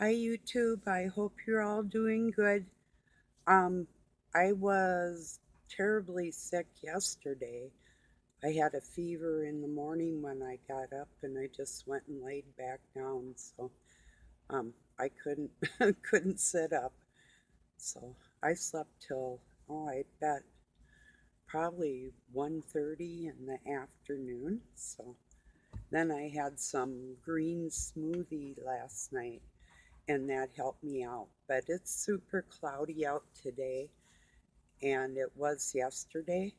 Hi YouTube, I hope you're all doing good. Um, I was terribly sick yesterday. I had a fever in the morning when I got up and I just went and laid back down, so I couldn't couldn't sit up. So I slept till I bet probably 1:30 in the afternoon. So then I had some green smoothie last night and that helped me out. But it's super cloudy out today, and it was yesterday.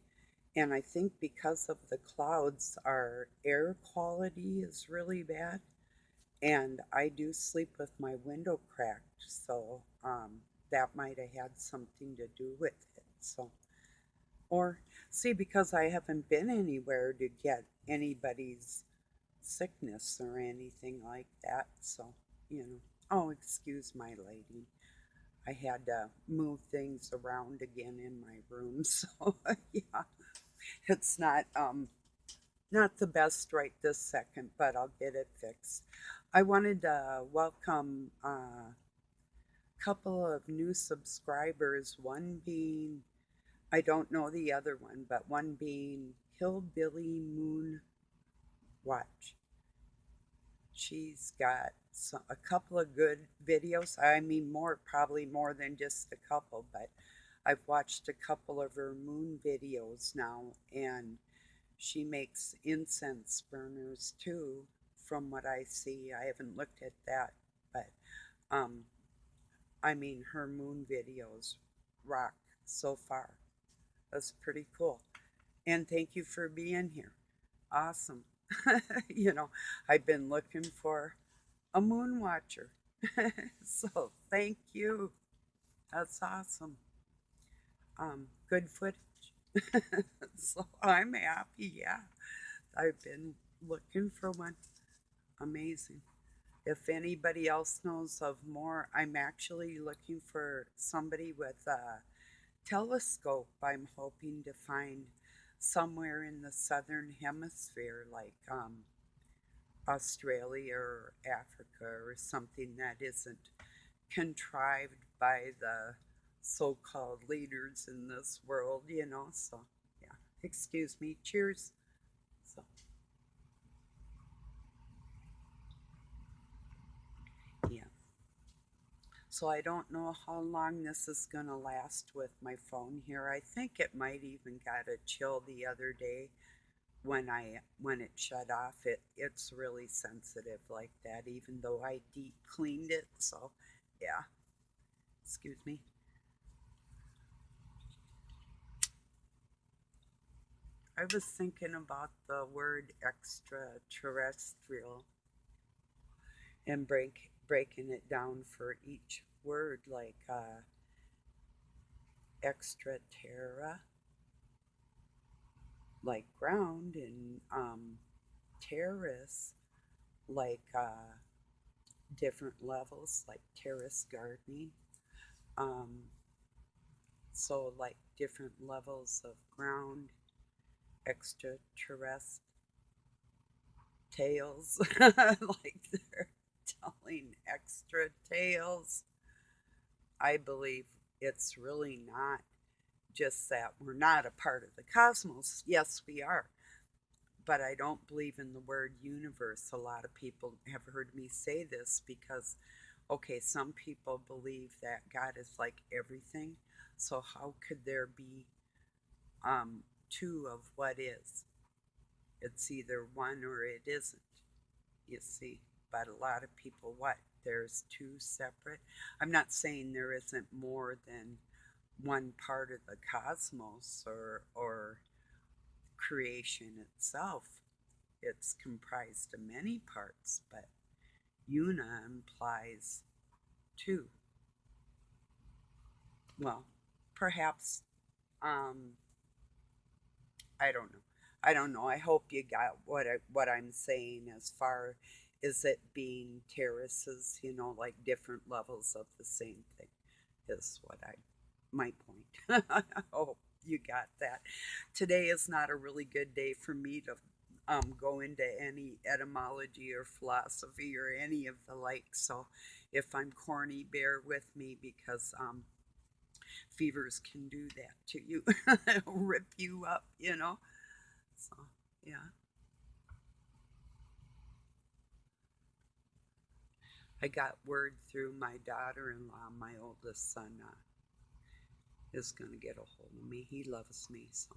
And I think because of the clouds, our air quality is really bad. And I do sleep with my window cracked, so that might have had something to do with it. So, or see, because I haven't been anywhere to get anybody's sickness or anything like that. So, you know, oh, excuse my lady. I had to move things around again in my room, so yeah, it's not the best right this second, but I'll get it fixed. I wanted to welcome a couple of new subscribers, one being, I don't know the other one, but one being Hillbilly Moon Watch. She's got a couple of good videos. I mean, probably more than just a couple, but I've watched a couple of her moon videos now, and she makes incense burners too, from what I see. I haven't looked at that, but um, I mean, her moon videos rock so far. That's pretty cool. And thank you for being here. Awesome. You know, I've been looking for a moon watcher. So thank you. That's awesome. Good footage. So I'm happy. Yeah, I've been looking for one. Amazing. If anybody else knows of more, I'm actually looking for somebody with a telescope. I'm hoping to find somewhere in the southern hemisphere, like Australia or Africa or something that isn't contrived by the so called leaders in this world, you know. So, yeah, excuse me. Cheers. So, yeah. So, I don't know how long this is going to last with my phone here. I think it might even got a chill the other day when it shut off. It's really sensitive like that, even though I deep cleaned it. So, yeah. Excuse me. I was thinking about the word extraterrestrial and breaking it down for each word, like extra terra, like ground, and terrace, like different levels, like terrace gardening. Um, so, like different levels of ground, extraterrestrial tales, like they're telling extra tales. I believe it's really not just that we're not a part of the cosmos. Yes, we are. But I don't believe in the word universe. A lot of people have heard me say this because, okay, some people believe that God is like everything. So, how could there be two of what is? It's either one or it isn't, you see. But a lot of people, what? There's two separate. I'm not saying there isn't more than one part of the cosmos or creation itself. It's comprised of many parts, but una implies two. Well, perhaps um, I don't know. I don't know. I hope you got what I'm saying as far as it being terraces, you know, like different levels of the same thing is what I my point. I hope you got that. Today is not a really good day for me to go into any etymology or philosophy or any of the like. So if I'm corny, bear with me because fevers can do that to you. It'll rip you up, you know. So yeah, I got word through my daughter-in-law, my oldest son is going to get a hold of me. He loves me, so.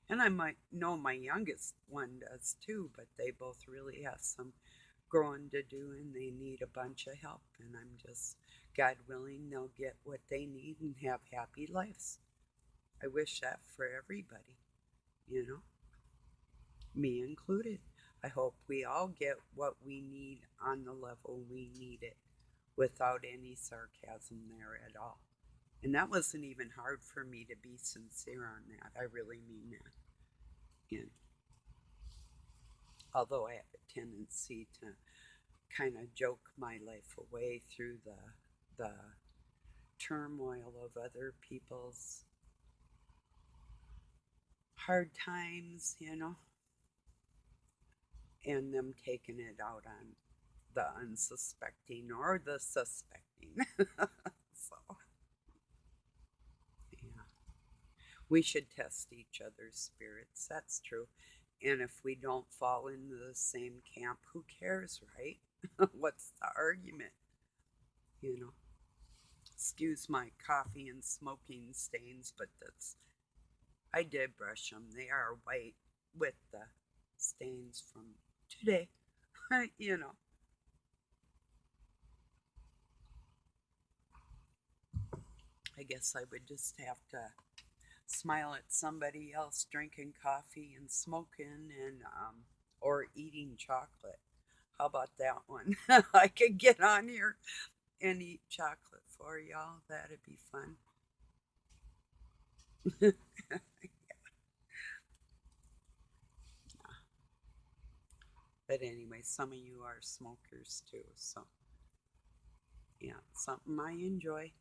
And I might know my youngest one does too, but they both really have some growing to do and they need a bunch of help. And I'm just, God willing, they'll get what they need and have happy lives. I wish that for everybody, you know, me included. I hope we all get what we need on the level we need it without any sarcasm there at all. And that wasn't even hard for me to be sincere on that. I really mean that. And although I have a tendency to kind of joke my life away through the turmoil of other people's hard times, you know, and them taking it out on the unsuspecting or the suspecting. So, yeah, we should test each other's spirits. That's true. And if we don't fall into the same camp, who cares, right? What's the argument? You know, excuse my coffee and smoking stains, but I did brush them. They are white with the stains from today. You know, I guess I would just have to smile at somebody else drinking coffee and smoking and or eating chocolate. How about that one? I could get on here and eat chocolate for y'all. That'd be fun. But anyway, some of you are smokers too, so yeah, something I enjoy.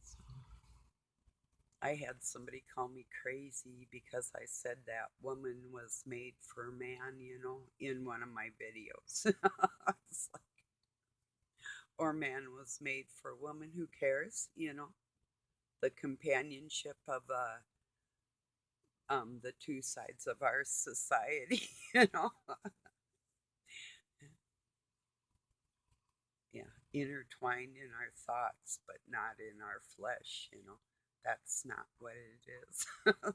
So I had somebody call me crazy because I said that woman was made for man, you know, in one of my videos. It's like, or man was made for woman. Who cares, you know? The companionship of the two sides of our society, you know. Yeah, intertwined in our thoughts, but not in our flesh, you know. That's not what it is.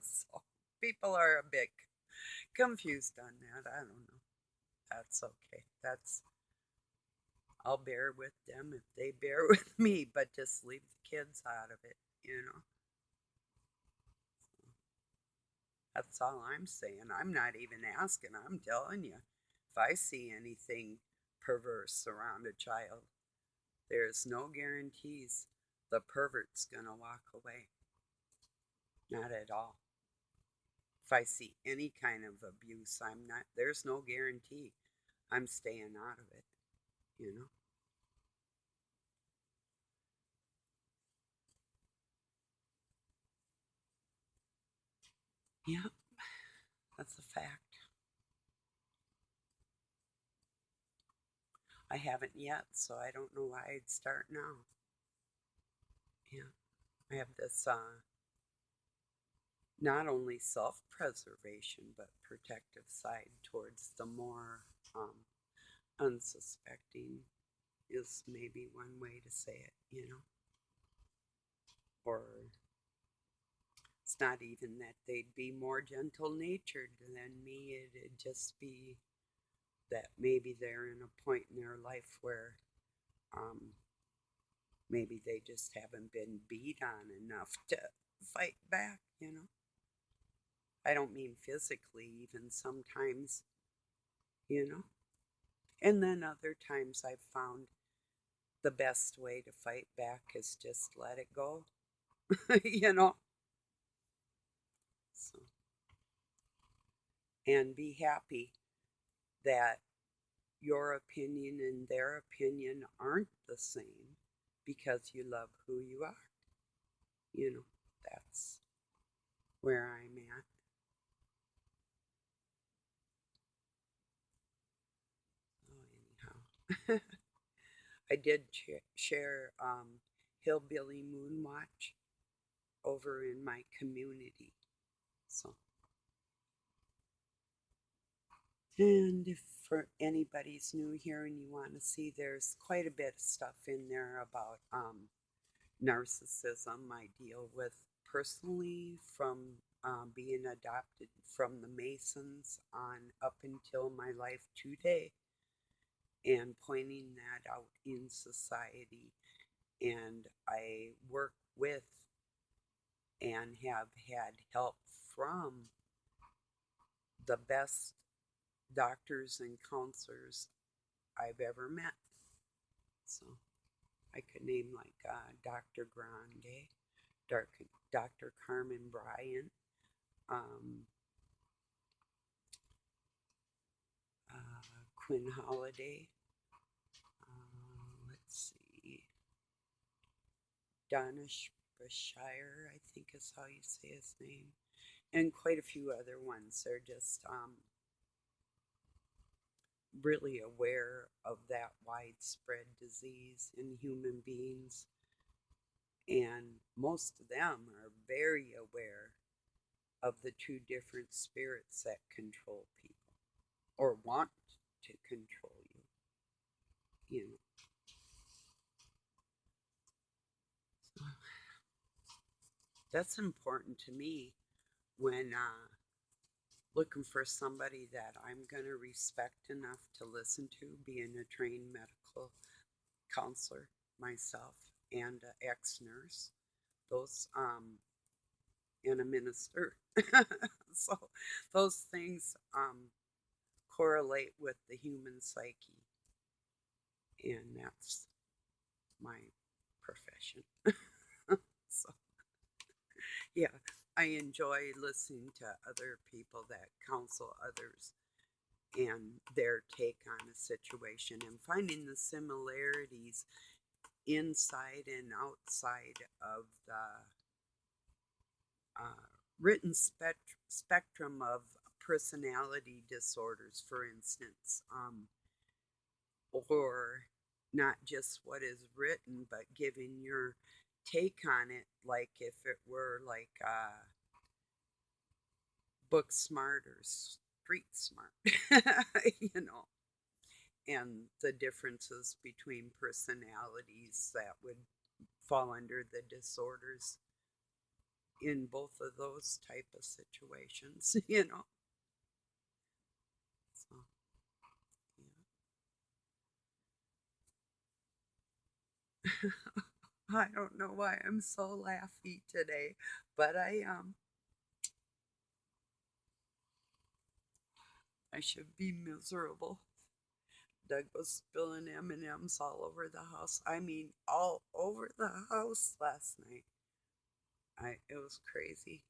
So people are a bit confused on that. I don't know. That's okay. I'll bear with them if they bear with me, but just leave the kids out of it, you know. That's all I'm saying. I'm not even asking. I'm telling you. If I see anything perverse around a child, there's no guarantees the pervert's gonna walk away. Not at all. If I see any kind of abuse, there's no guarantee I'm staying out of it, you know? Yeah, that's a fact. I haven't yet, so I don't know why I'd start now. Yeah, I have this not only self preservation but protective side towards the more unsuspecting, is maybe one way to say it, you know? Or it's not even that they'd be more gentle natured than me, it'd just be that maybe they're in a point in their life where um, maybe they just haven't been beat on enough to fight back, you know? I don't mean physically, even sometimes, you know? And then other times I've found the best way to fight back is just let it go, you know? So, and be happy that your opinion and their opinion aren't the same because you love who you are. You know, that's where I'm at. I did share Hillbilly Moonwatch over in my community. So, and if for anybody's new here and you want to see, there's quite a bit of stuff in there about narcissism. I deal with personally from being adopted from the Masons on up until my life today, and pointing that out in society. And I work with and have had help from the best doctors and counselors I've ever met. So I could name like Dr. Grande, Dr. Carmen Bryant, um, Quinn Holiday, let's see, Donna Bashire, I think is how you say his name, and quite a few other ones. They're just really aware of that widespread disease in human beings, and most of them are very aware of the two different spirits that control people or want to control you. You know, that's important to me when looking for somebody that I'm going to respect enough to listen to, being a trained medical counselor myself and an ex nurse. Those, and a minister. So those things correlate with the human psyche, and that's my profession. So, yeah, I enjoy listening to other people that counsel others and their take on a situation and finding the similarities inside and outside of the written spectrum of personality disorders, for instance, or not just what is written, but giving your take on it, like if it were like book smart or street smart, you know, and the differences between personalities that would fall under the disorders in both of those type of situations, you know. So, yeah. I don't know why I'm so laughy today, but I should be miserable. Doug was spilling M&Ms all over the house. I mean, all over the house last night. It was crazy.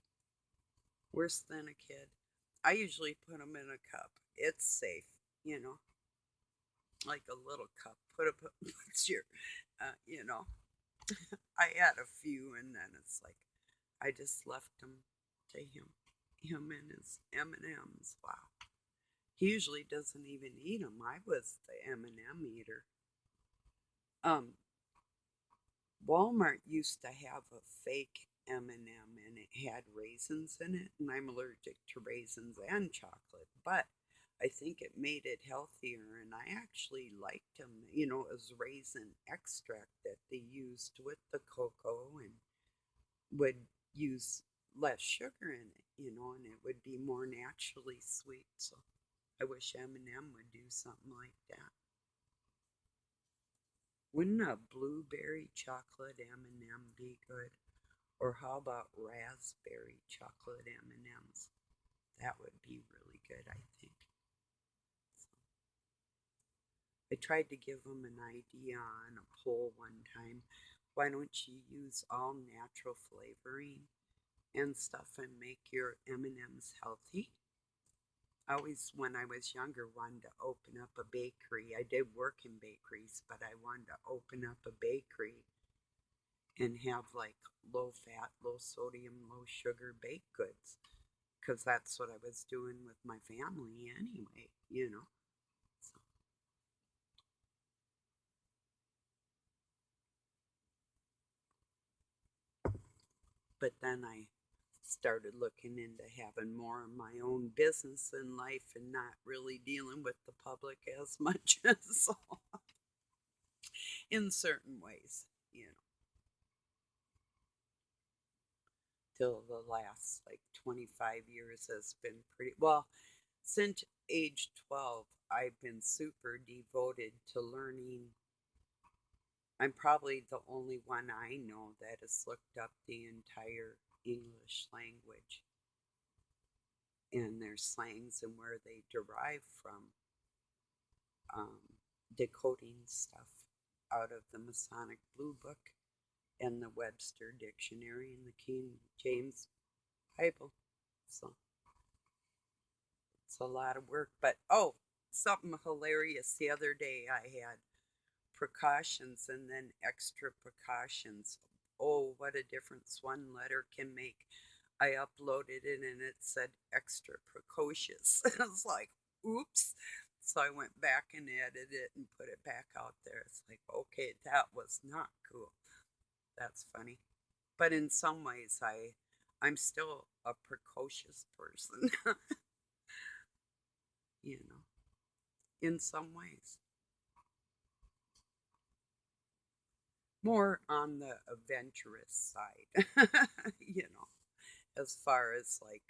Worse than a kid. I usually put them in a cup. It's safe, you know, like a little cup. Put your, you know. I had a few, and then it's like I just left them to him and his M&Ms. Wow. He usually doesn't even eat them. I was the M&M eater. Um, Walmart used to have a fake M&M and it had raisins in it, and I'm allergic to raisins and chocolate, but I think it made it healthier, and I actually liked them. You know, it was raisin extract that they used with the cocoa and would use less sugar in it, you know, and it would be more naturally sweet. So I wish M&M would do something like that. Wouldn't a blueberry chocolate M&M be good? Or how about raspberry chocolate M&Ms? That would be really good, I think. So, I tried to give them an idea on a poll one time. Why don't you use all natural flavoring and stuff and make your M&Ms healthy? I always, when I was younger, wanted to open up a bakery. I did work in bakeries, but I wanted to open up a bakery and have like low fat, low sodium, low sugar baked goods because that's what I was doing with my family anyway, you know. So, But then I started looking into having more of my own business in life and not really dealing with the public as much. So, in certain ways, you know, till the last like 25 years has been pretty well. Since age 12, I've been super devoted to learning. I'm probably the only one I know that has looked up the entire English language and their slangs and where they derive from, um, decoding stuff out of the Masonic Blue Book and the Webster Dictionary and the King James Bible. So it's a lot of work. But oh, something hilarious the other day I had precautions and then extra precautions. Oh, what a difference one letter can make. I uploaded it and it said extra precocious. I was like, oops. So I went back and edited it and put it back out there. It's like, okay, that was not cool. That's funny. But in some ways I'm still a precocious person, you know, in some ways. More on the adventurous side, you know, as far as like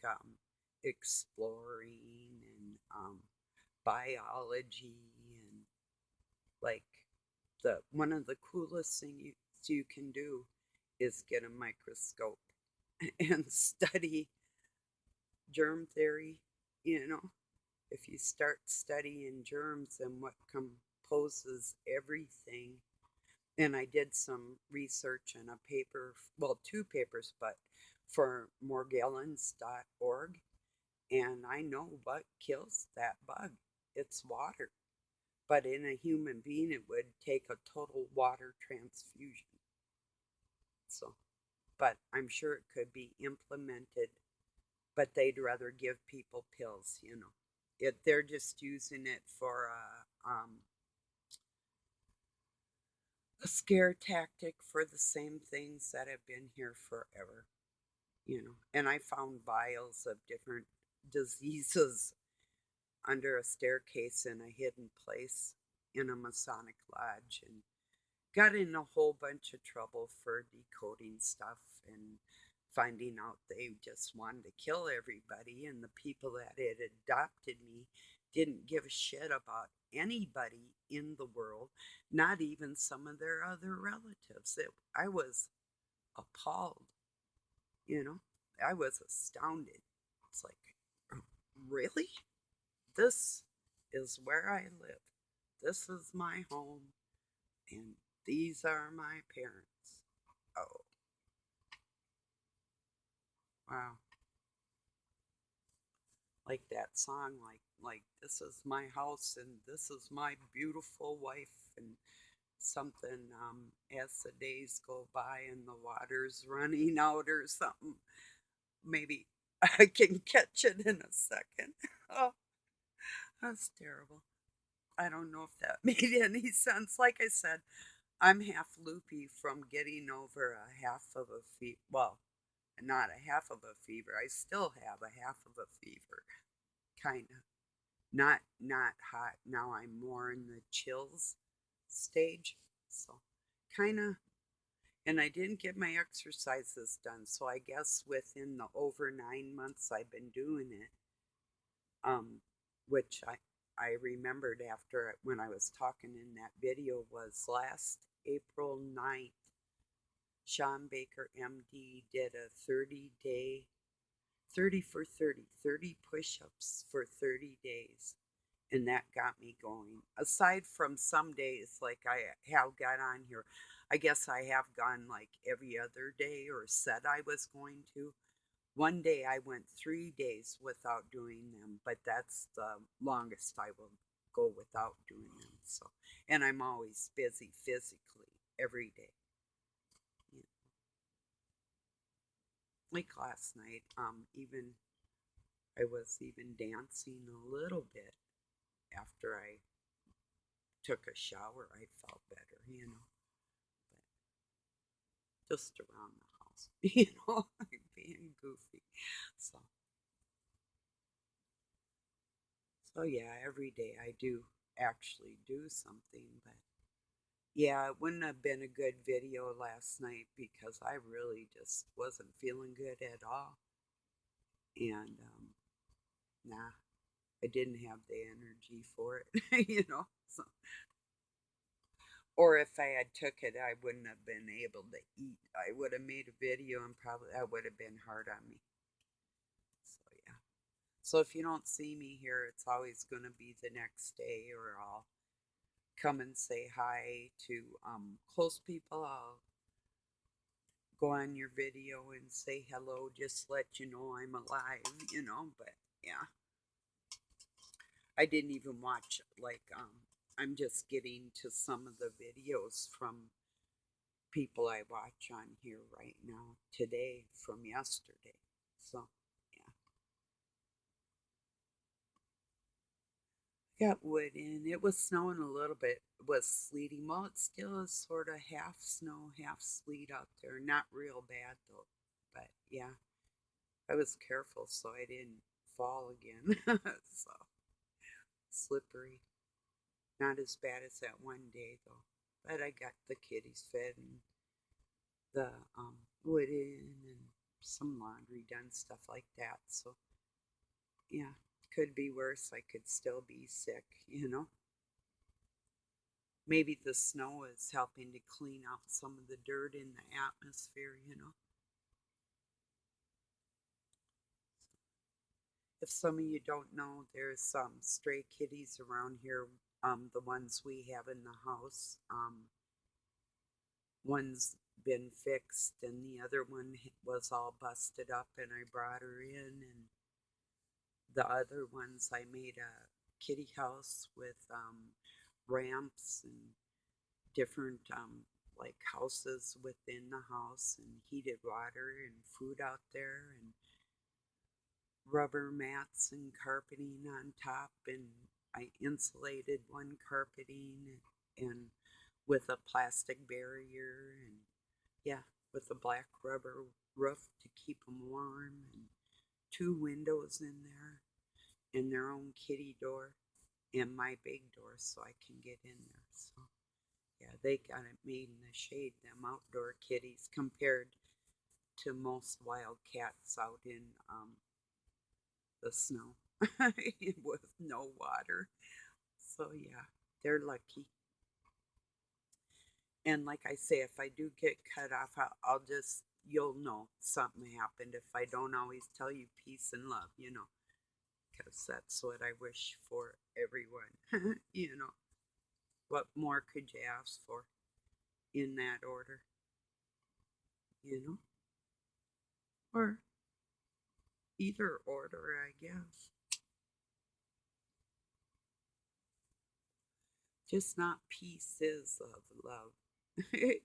exploring and biology and like the one of the coolest things you can do is get a microscope and study germ theory, you know. If you start studying germs and what composes everything, and I did some research in a paper, well, two papers, but for morgellons.org, and I know what kills that bug. It's water. But in a human being, it would take a total water transfusion. So, but I'm sure it could be implemented, but they'd rather give people pills, you know. They're just using it for a scare tactic for the same things that have been here forever, you know. And I found vials of different diseases under a staircase in a hidden place in a Masonic lodge and got in a whole bunch of trouble for decoding stuff and finding out they just wanted to kill everybody, and the people that had adopted me didn't give a shit about anybody in the world, not even some of their other relatives. I was appalled, you know, I was astounded. It's like, really? This is where I live. This is my home, and these are my parents. Oh, wow. Like that song, like this is my house and this is my beautiful wife and something, as the days go by and the water's running out or something. Maybe I can catch it in a second. Oh, that's terrible. I don't know if that made any sense. Like I said, I'm half loopy from getting over a half of a fever. Well, not a half of a fever. I still have a half of a fever, kind of. Not hot. Now I'm more in the chills stage. So, kind of. And I didn't get my exercises done. So I guess within the over 9 months I've been doing it, um, which I remembered after when I was talking in that video was last April 9th. Sean Baker, MD, did a 30-day, 30 for 30, 30 push ups for 30 days. And that got me going. Aside from some days, like I have got on here, I guess I have gone like every other day or said I was going to. One day I went 3 days without doing them, but that's the longest I will go without doing them. So, and I'm always busy physically every day. You know, like last night, even I was even dancing a little bit after I took a shower. I felt better, you know, but just around the house. else, you know, like being goofy. So, so yeah, every day I do actually do something, but yeah, it wouldn't have been a good video last night because I really just wasn't feeling good at all. And nah, I didn't have the energy for it, you know. So, or if I had took it, I wouldn't have been able to eat. I would have made a video and probably that would have been hard on me. So yeah. So if you don't see me here, it's always going to be the next day, or I'll come and say hi to close people. I'll go on your video and say hello, just let you know I'm alive, you know. But yeah, I didn't even watch like I'm just getting to some of the videos from people I watch on here right now today from yesterday. So yeah, got wood in. It was snowing a little bit. It was sleeting. Well, it still is sort of half snow, half sleet out there. Not real bad though. But yeah, I was careful so I didn't fall again. So slippery. Not as bad as that one day though. But I got the kitties fed and the wood in and some laundry done, stuff like that. So yeah, could be worse. I could still be sick, you know. Maybe the snow is helping to clean out some of the dirt in the atmosphere, you know. If some of you don't know, there's some stray kitties around here. The ones we have in the house. One's been fixed, and the other one was all busted up, and I brought her in. And the other ones, I made a kitty house with ramps and different like houses within the house, and heated water and food out there, and rubber mats and carpeting on top, and I insulated one carpeting and with a plastic barrier, and yeah, with a black rubber roof to keep them warm, and two windows in there and their own kitty door and my big door so I can get in there. So yeah, they got it made in the shade, them outdoor kitties, compared to most wild cats out in the snow with no water. So yeah, they're lucky. And like I say, if I do get cut off, I'll just, you'll know something happened. If I don't always tell you peace and love, you know, because that's what I wish for everyone, you know. What more could you ask for in that order, you know? Or either order, I guess. Just not pieces of love. I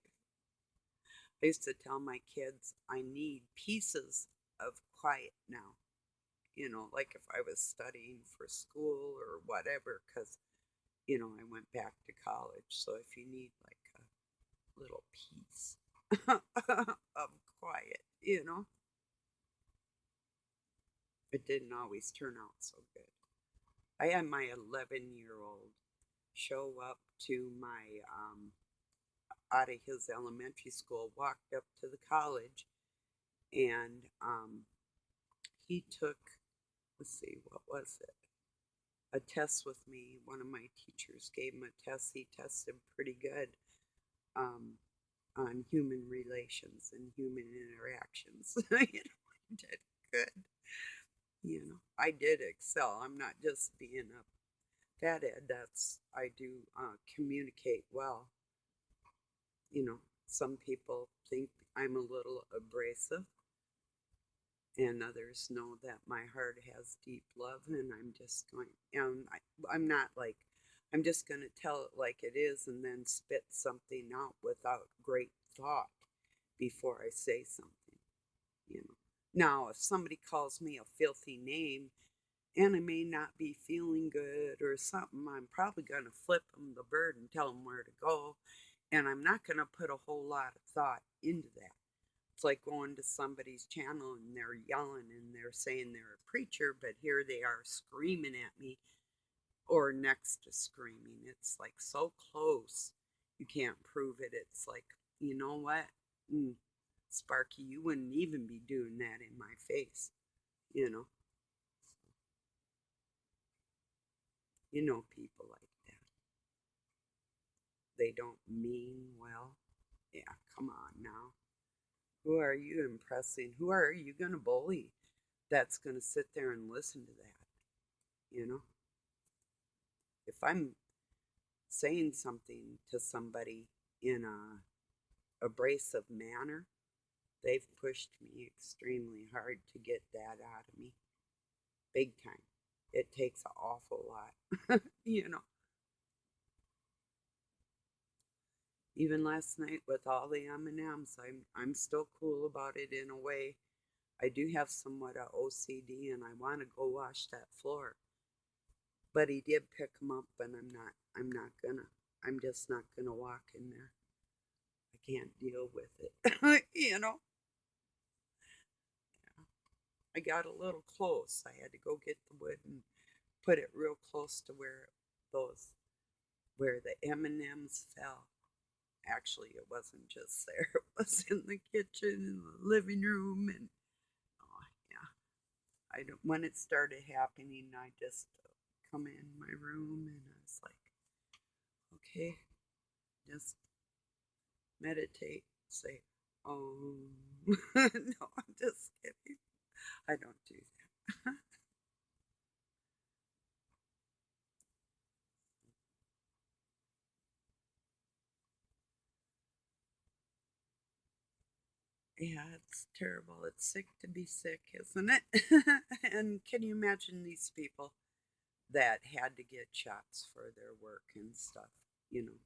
used to tell my kids I need pieces of quiet now. You know, like if I was studying for school or whatever, because, you know, I went back to college. So if you need like a little piece of quiet, you know, it didn't always turn out so good. I had my 11-year-old show up to my out of his elementary school, walked up to the college, and he took, let's see, what was it? A test with me. One of my teachers gave him a test. He tested pretty good um, on human relations and human interactions. You know, I did good. You know, I did excel. I'm not just being a fathead. That's I do communicate well. You know, some people think I'm a little abrasive, and others know that my heart has deep love, and I'm just going, I'm not like, I'm just going to tell it like it is and then spit something out without great thought before I say something, you know. Now, if somebody calls me a filthy name and I may not be feeling good or something, I'm probably going to flip them the bird and tell them where to go. And I'm not going to put a whole lot of thought into that. It's like going to somebody's channel and they're yelling and they're saying they're a preacher, but here they are screaming at me or next to screaming. It's like so close. You can't prove it. It's like, you know what? Mm, Sparky, you wouldn't even be doing that in my face, you know. You know people like that. They don't mean well. Yeah, come on now. Who are you impressing? Who are you going to bully that's going to sit there and listen to that? You know, if I'm saying something to somebody in a abrasive manner, they've pushed me extremely hard to get that out of me. Big time. It takes an awful lot, you know. Even last night with all the M&Ms, I'm still cool about it in a way. I do have somewhat of OCD and I want to go wash that floor. But he did pick them up and I'm not gonna. I'm just not gonna walk in there. I can't deal with it. You know? I got a little close. I had to go get the wood and put it real close to those where the M&Ms fell. Actually, it wasn't just there. It was in the kitchen and the living room and oh yeah. I don't, when it started happening, I just come in my room and I was like, okay, just meditate, say, oh, no, I'm just kidding. I don't do that. Yeah, it's terrible. It's sick to be sick, isn't it? And can you imagine these people that had to get shots for their work and stuff? You know,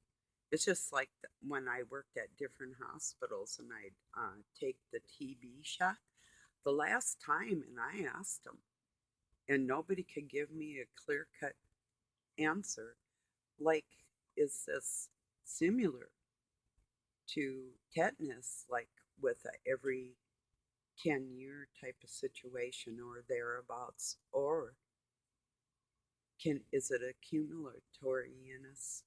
it's just like when I worked at different hospitals and I'd take the TB shot. The last time, and I asked them, and nobody could give me a clear cut answer. Like, is this similar to tetanus, like with a every 10-year type of situation or thereabouts? Or is it accumulatoriness?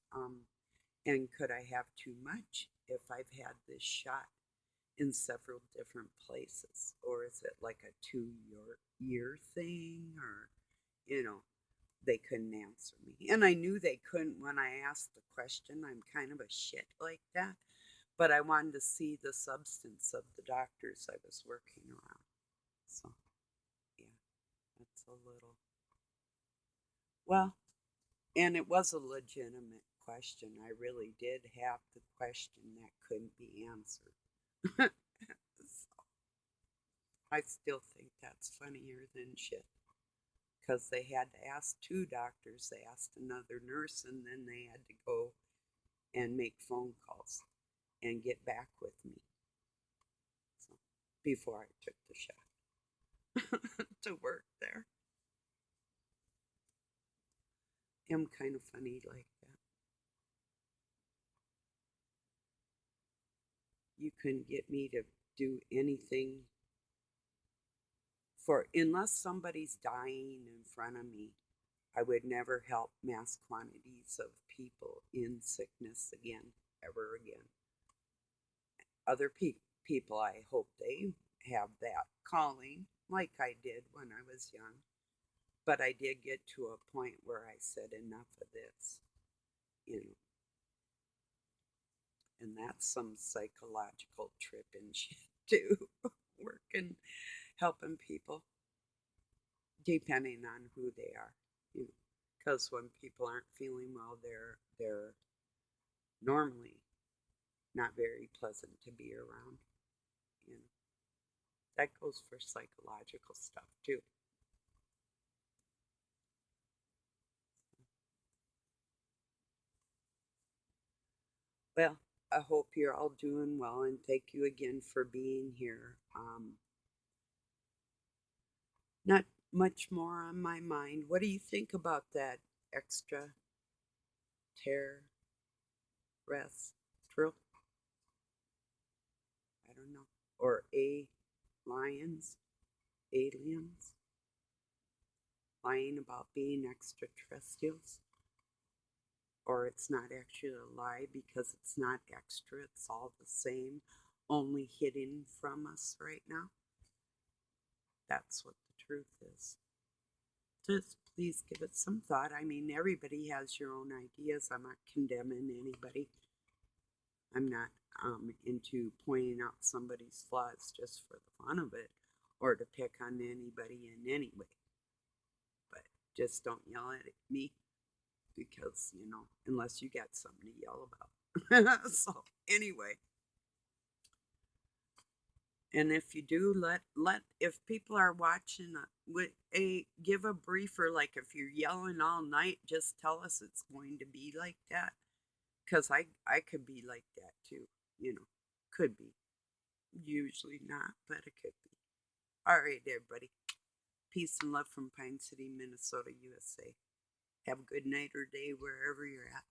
And could I have too much if I've had this shot in several different places? Or is it like a 2 year thing? Or, you know, they couldn't answer me. And I knew they couldn't when I asked the question. I'm kind of a shit like that. But I wanted to see the substance of the doctors I was working around. So, yeah, that's a little. Well, and it was a legitimate question. I really did have the question that couldn't be answered. So, I still think that's funnier than shit. Because they had to ask two doctors, they asked another nurse, and then they had to go and make phone calls and get back with me. So, before I took the shot to work there. I'm kind of funny like that. You couldn't get me to do anything for, unless somebody's dying in front of me, I would never help mass quantities of people in sickness again, ever again. Other people, I hope they have that calling like I did when I was young. But I did get to a point where I said, enough of this, you know. And that's some psychological trip and shit too. Working, helping people, depending on who they are, you know. Because when people aren't feeling well, they're normally not very pleasant to be around. You know, that goes for psychological stuff too. Well, I hope you're all doing well and thank you again for being here. Not much more on my mind. What do you think about that extra taress drill? I don't know. or lions, aliens, lying about being extraterrestrials, or it's not actually a lie because it's not extra, it's all the same, only hidden from us right now. That's what the truth is. Just please give it some thought. I mean, everybody has your own ideas. I'm not condemning anybody. I'm not into pointing out somebody's flaws just for the fun of it or to pick on anybody in any way. But just don't yell at me because, unless you got something to yell about. So, anyway. And if you do, if people are watching, give a briefer. Like if you're yelling all night, just tell us it's going to be like that. Because I could be like that too, could be. Usually not, but it could be. All right, everybody. Peace and love from Pine City, Minnesota, USA. Have a good night or day wherever you're at.